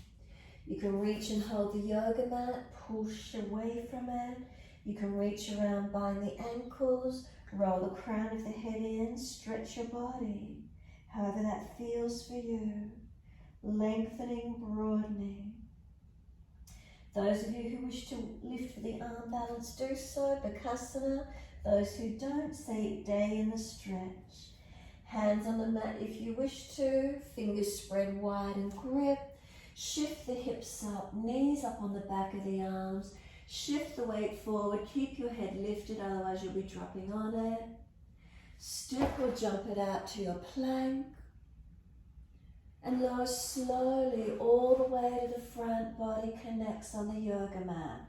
You can reach and hold the yoga mat, push away from it. You can reach around, bind the ankles, roll the crown of the head in, stretch your body. However that feels for you. Lengthening, broadening. Those of you who wish to lift for the arm balance, do so. Bakasana. Those who don't, stay in the stretch. Hands on the mat if you wish to. Fingers spread wide and grip. Shift the hips up, knees up on the back of the arms. Shift the weight forward. Keep your head lifted, otherwise you'll be dropping on it. Step or jump it out to your plank. And lower slowly all the way to the front. Body connects on the yoga mat.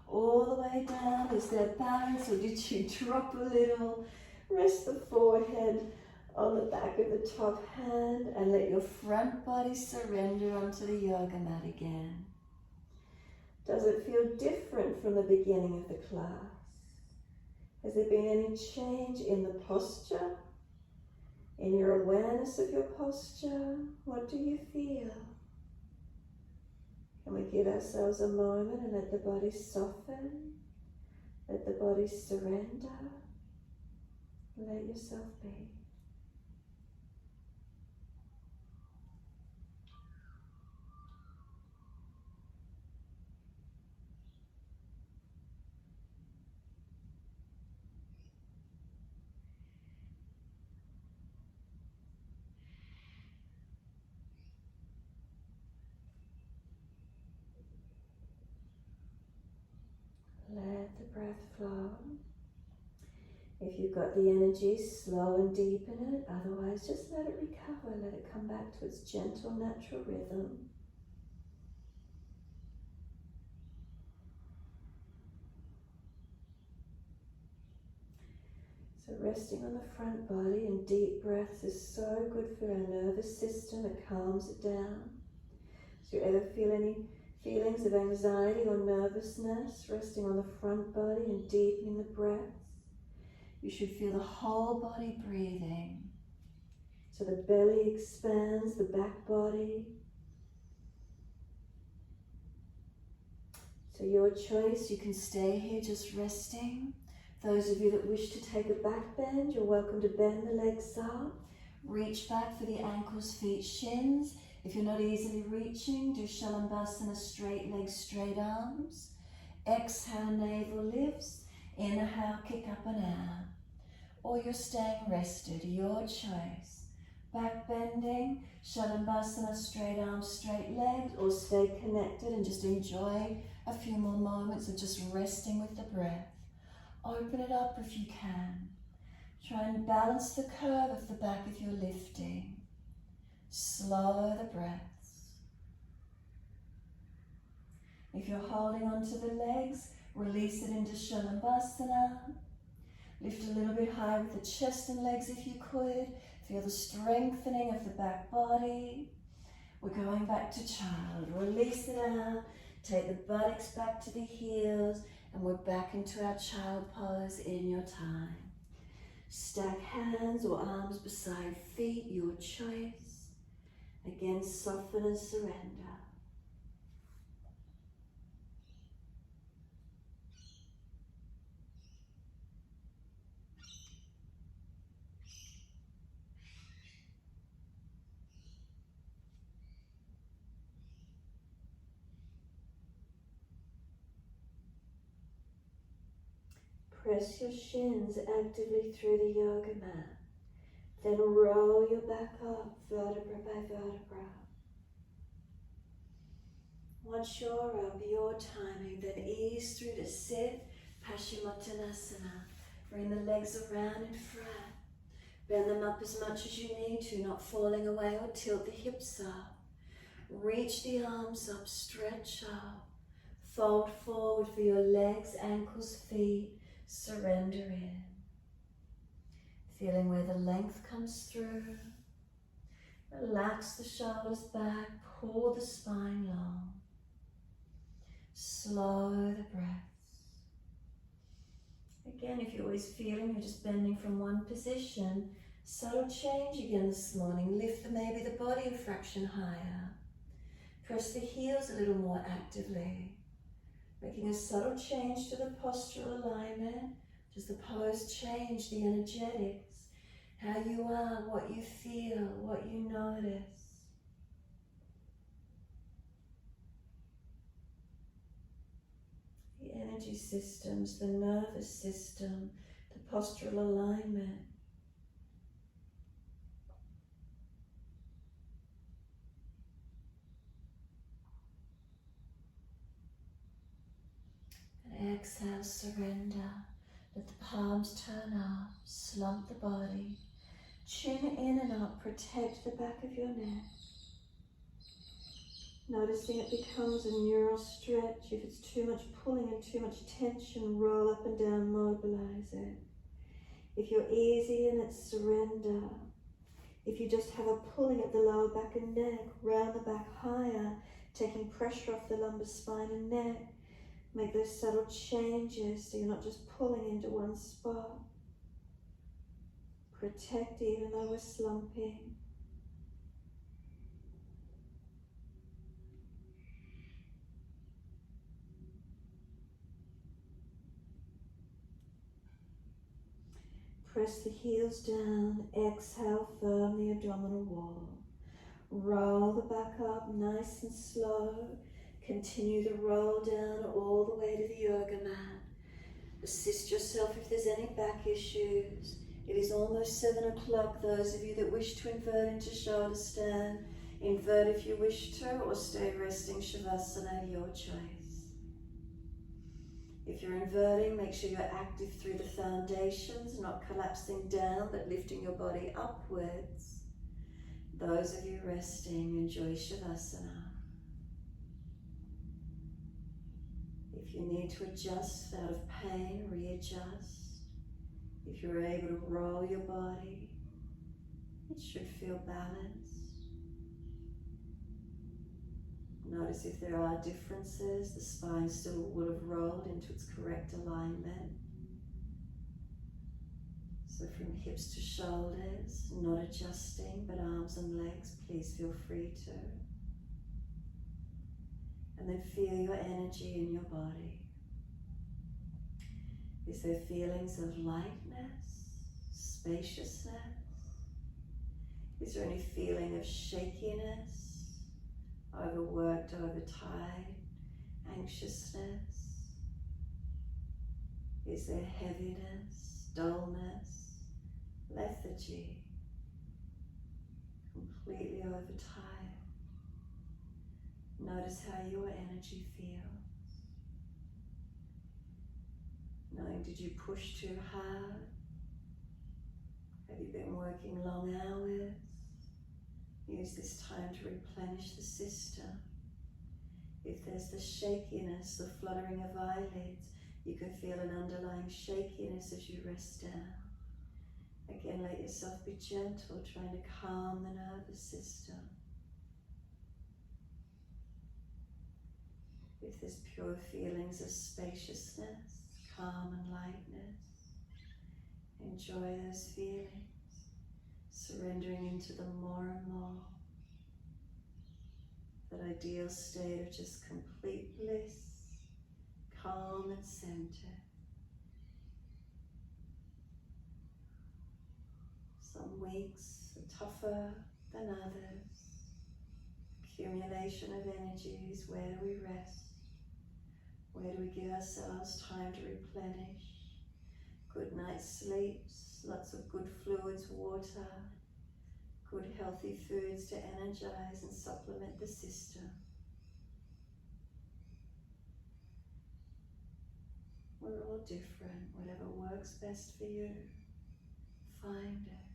All the way down. Is there balance or did you drop a little? Rest the forehead on the back of the top hand and let your front body surrender onto the yoga mat again. Does it feel different from the beginning of the class? Has there been any change in the posture? In your awareness of your posture, what do you feel? Can we give ourselves a moment and let the body soften? Let the body surrender. Let yourself be. Let the breath flow. If you've got the energy, slow and deepen it. Otherwise, just let it recover. Let it come back to its gentle, natural rhythm. So resting on the front body and deep breaths is so good for our nervous system. It calms it down. So you ever feel any feelings of anxiety or nervousness, resting on the front body and deepening the breaths. You should feel the whole body breathing. So the belly expands, the back body. So your choice, you can stay here just resting. Those of you that wish to take a back bend, you're welcome to bend the legs up. Reach back for the ankles, feet, shins. If you're not easily reaching, do Shalambhasana, straight legs, straight arms. Exhale, navel lifts. Inhale, kick up and out. Or you're staying rested, your choice. Back bending, Shalambhasana, straight arms, straight legs, or stay connected and just enjoy a few more moments of just resting with the breath. Open it up if you can. Try and balance the curve of the back if you're lifting. Slow the breaths. If you're holding onto the legs, release it into Shalambhasana. Lift a little bit higher with the chest and legs if you could. Feel the strengthening of the back body. We're going back to child. Release it out. Take the buttocks back to the heels, and we're back into our child pose in your time. Stack hands or arms beside feet, your choice. Again, soften and surrender. Press your shins actively through the yoga mat. Then roll your back up, vertebra by vertebra. Once you're up, your timing, then ease through to sit, Paschimottanasana. Bring the legs around in front. Bend them up as much as you need to, not falling away, or tilt the hips up. Reach the arms up, stretch up. Fold forward for your legs, ankles, feet. Surrender in. Feeling where the length comes through. Relax the shoulders back, pull the spine long. Slow the breaths. Again, if you're always feeling you're just bending from one position, subtle change again this morning. Lift maybe the body a fraction higher. Press the heels a little more actively. Making a subtle change to the postural alignment. Does the pose change the energetics? How you are, what you feel, what you notice. The energy systems, the nervous system, the postural alignment. And exhale, surrender. Let the palms turn up, slump the body. Chin in and up, protect the back of your neck. Noticing it becomes a neural stretch. If it's too much pulling and too much tension, roll up and down, mobilize it. If you're easy in it, surrender. If you just have a pulling at the lower back and neck, round the back higher, taking pressure off the lumbar spine and neck. Make those subtle changes so you're not just pulling into one spot. Protect even though we're slumping. Press the heels down, exhale, firm the abdominal wall. Roll the back up nice and slow. Continue the roll down all the way to the yoga mat. Assist yourself if there's any back issues. It is almost 7 o'clock. Those of you that wish to invert into shoulder stand, invert if you wish to, or stay resting Shavasana, your choice. If you're inverting, make sure you're active through the foundations, not collapsing down, but lifting your body upwards. Those of you resting, enjoy Shavasana. If you need to adjust out of pain, readjust. If you're able to roll your body, it should feel balanced. Notice if there are differences, the spine still would have rolled into its correct alignment. So from hips to shoulders, not adjusting, but arms and legs, please feel free to. And then feel your energy in your body. Is there feelings of lightness, spaciousness? Is there any feeling of shakiness, overworked, overtired, anxiousness? Is there heaviness, dullness, lethargy, completely overtired? Notice how your energy feels. Knowing, did you push too hard? Have you been working long hours? Use this time to replenish the system. If there's the shakiness, the fluttering of eyelids, you can feel an underlying shakiness as you rest down. Again, let yourself be gentle, trying to calm the nervous system with this pure feelings of spaciousness, calm and lightness. Enjoy those feelings, surrendering into them more and more. That ideal state of just complete bliss, calm and centered. Some weeks are tougher than others. Accumulation of energies. Where do we rest? Where do we give ourselves time to replenish? Good night's sleeps, lots of good fluids, water, good healthy foods to energize and supplement the system. We're all different. Whatever works best for you, find it.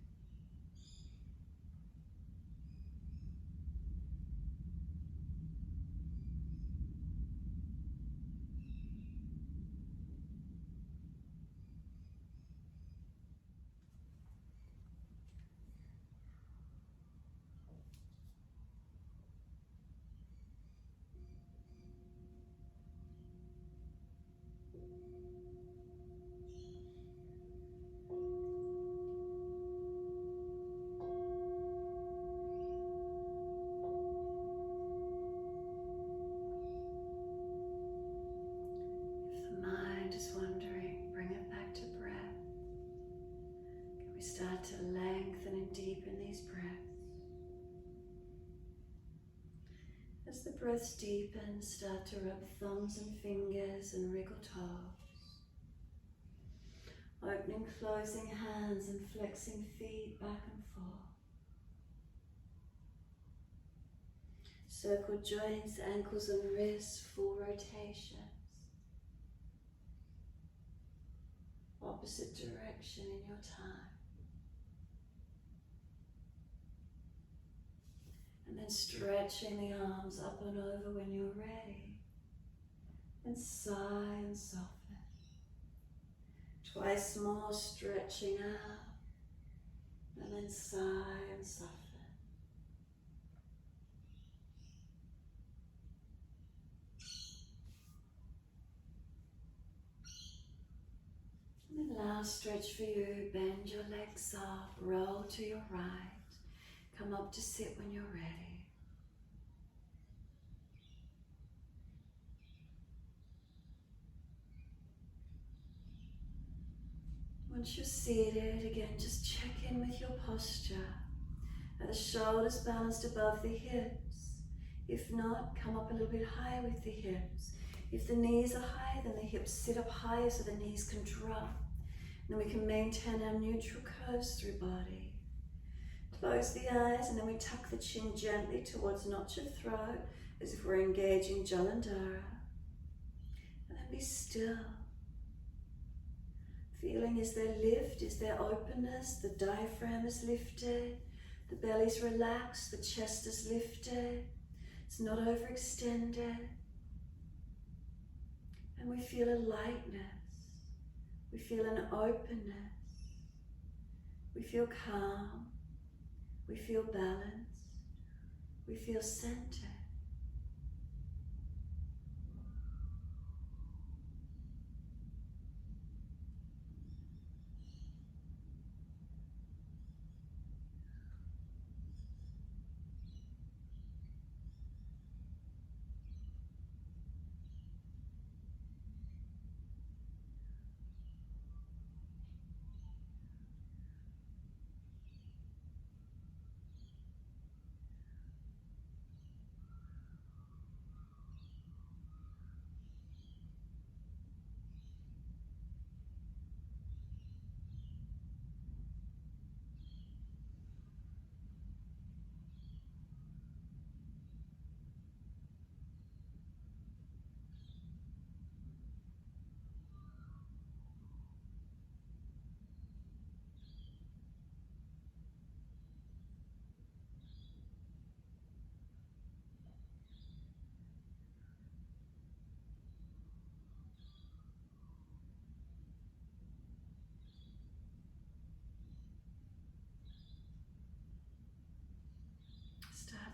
Start to lengthen and deepen these breaths. As the breaths deepen, start to rub thumbs and fingers and wriggle toes. Opening, closing hands and flexing feet back and forth. Circle joints, ankles and wrists, full rotations. Opposite direction in your time. And then stretching the arms up and over when you're ready. And sigh and soften. Twice more, stretching out. And then sigh and soften. And then last stretch for you. Bend your legs up. Roll to your right. Come up to sit when you're ready. Once you're seated, again, just check in with your posture. Are the shoulders balanced above the hips? If not, come up a little bit higher with the hips. If the knees are high, then the hips sit up higher so the knees can drop. And then we can maintain our neutral curves through body. Close the eyes and then we tuck the chin gently towards notch of throat as if we're engaging Jalandhara. And then be still. Feeling, is there lift, is there openness, the diaphragm is lifted, the belly's relaxed, the chest is lifted, it's not overextended. And we feel a lightness, we feel an openness, we feel calm, we feel balanced, we feel centered.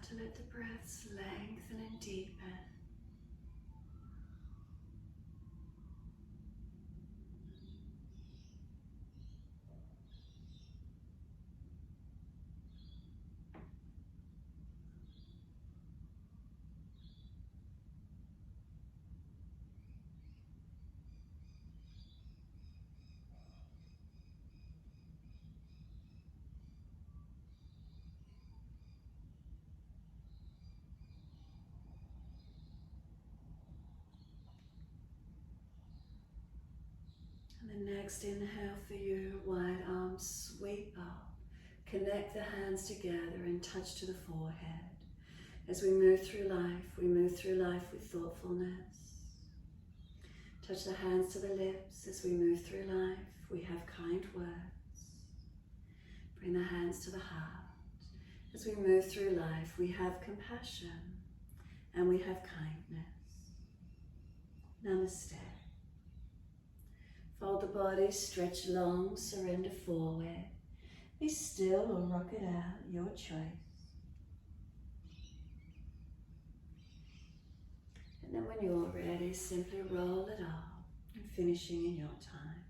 to let the breaths lengthen and deepen. And the next inhale for you, wide arms sweep up. Connect the hands together and touch to the forehead. As we move through life with thoughtfulness. Touch the hands to the lips as we move through life. We have kind words. Bring the hands to the heart. As we move through life, we have compassion and we have kindness. Namaste. Fold the body, stretch long, surrender forward. Be still or rock it out, your choice. And then when you're ready, simply roll it up and finishing in your time.